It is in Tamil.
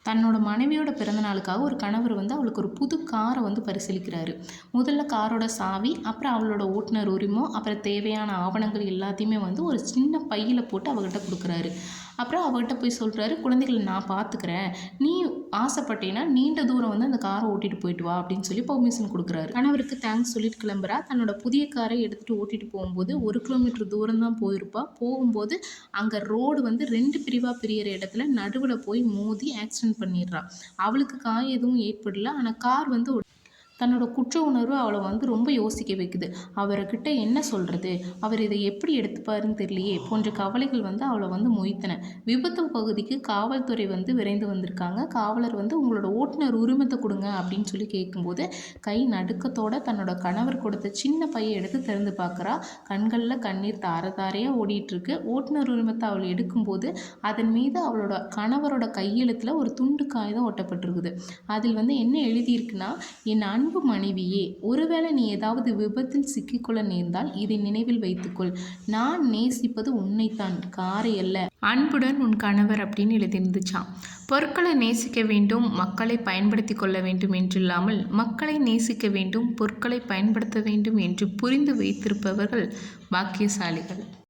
தன்னோட மனைவியோட பிறந்தநாளுக்காக ஒரு கணவர் வந்து அவளுக்கு ஒரு புது காரை வந்து பரிசீலிக்கிறாரு. முதல்ல காரோட சாவி, அப்புறம் அவளோட ஓட்டுநர் உரிமம், அப்புறம் தேவையான ஆவணங்கள் எல்லாத்தையுமே வந்து ஒரு சின்ன பையில் போட்டு அவகிட்ட கொடுக்குறாரு. அப்புறம் அவகிட்ட போய் சொல்கிறாரு, குழந்தைகளை நான் பார்த்துக்கிறேன், நீ ஆசைப்பட்டேன்னா நீண்ட தூரம் வந்து அந்த காரை ஓட்டிகிட்டு போயிட்டு வா அப்படின்னு சொல்லி பர்மிஷன் கொடுக்குறாரு. கணவருக்கு தேங்க்ஸ் சொல்லிட்டு கிளம்புறா. தன்னோட புதிய காரை எடுத்துகிட்டு ஓட்டிகிட்டு போகும்போது 1 கிலோமீட்டர் தூரம் தான் போயிருப்பா. போகும்போது அங்கே ரோடு வந்து 2 பிரிவாக பிரியிற இடத்துல நடுவில் போய் மோதி ஆக்சிடென்ட் பண்ணிடுறா. அவளுக்கு காயம் எதுவும் ஏற்படல. ஆனால் கார் வந்து தன்னோட குற்ற உணர்வு அவளை வந்து ரொம்ப யோசிக்க வைக்குது. அவர்கிட்ட என்ன சொல்கிறது, அவர் இதை எப்படி எடுத்துப்பாருன்னு தெரியலையே போன்ற கவலைகள் வந்து அவளை வந்து மொய்த்தன. விபத்து பகுதிக்கு காவல்துறை வந்து விரைந்து வந்திருக்காங்க. காவலர் வந்து உங்களோட ஓட்டுநர் உரிமத்தை கொடுங்க அப்படின்னு சொல்லி கேட்கும்போது கை நடுக்கத்தோட தன்னோட கணவர் கொடுத்த சின்ன பையை எடுத்து திறந்து பார்க்குறா. கண்களில் கண்ணீர் தார தாரையாக ஓடிட்டுருக்கு. ஓட்டுநர் உரிமத்தை அவள் எடுக்கும்போது அதன் மீது அவளோட கணவரோட கையெழுத்தில் ஒரு துண்டு காகிதம் ஒட்டப்பட்டிருக்குது. அதில் வந்து என்ன எழுதியிருக்குன்னா, என் அன்பு மனைவியே, ஒருவேளை நீ ஏதாவது விபத்தில் சிக்கிக்கொள்ள நேர்ந்தால் இதை நினைவில் வைத்துக்கொள். நான் நேசிப்பது உன்னைத்தான், காரை அல்ல. அன்புடன் உன் கணவர் அப்படின்னு எழுதியிருந்துச்சான். பொருட்களை நேசிக்க வேண்டும், மக்களை பயன்படுத்தி கொள்ள வேண்டும் என்றில்லாமல் மக்களை நேசிக்க வேண்டும், பொருட்களை பயன்படுத்த வேண்டும் என்று புரிந்து வைத்திருப்பவர்கள் பாக்கியசாலிகள்.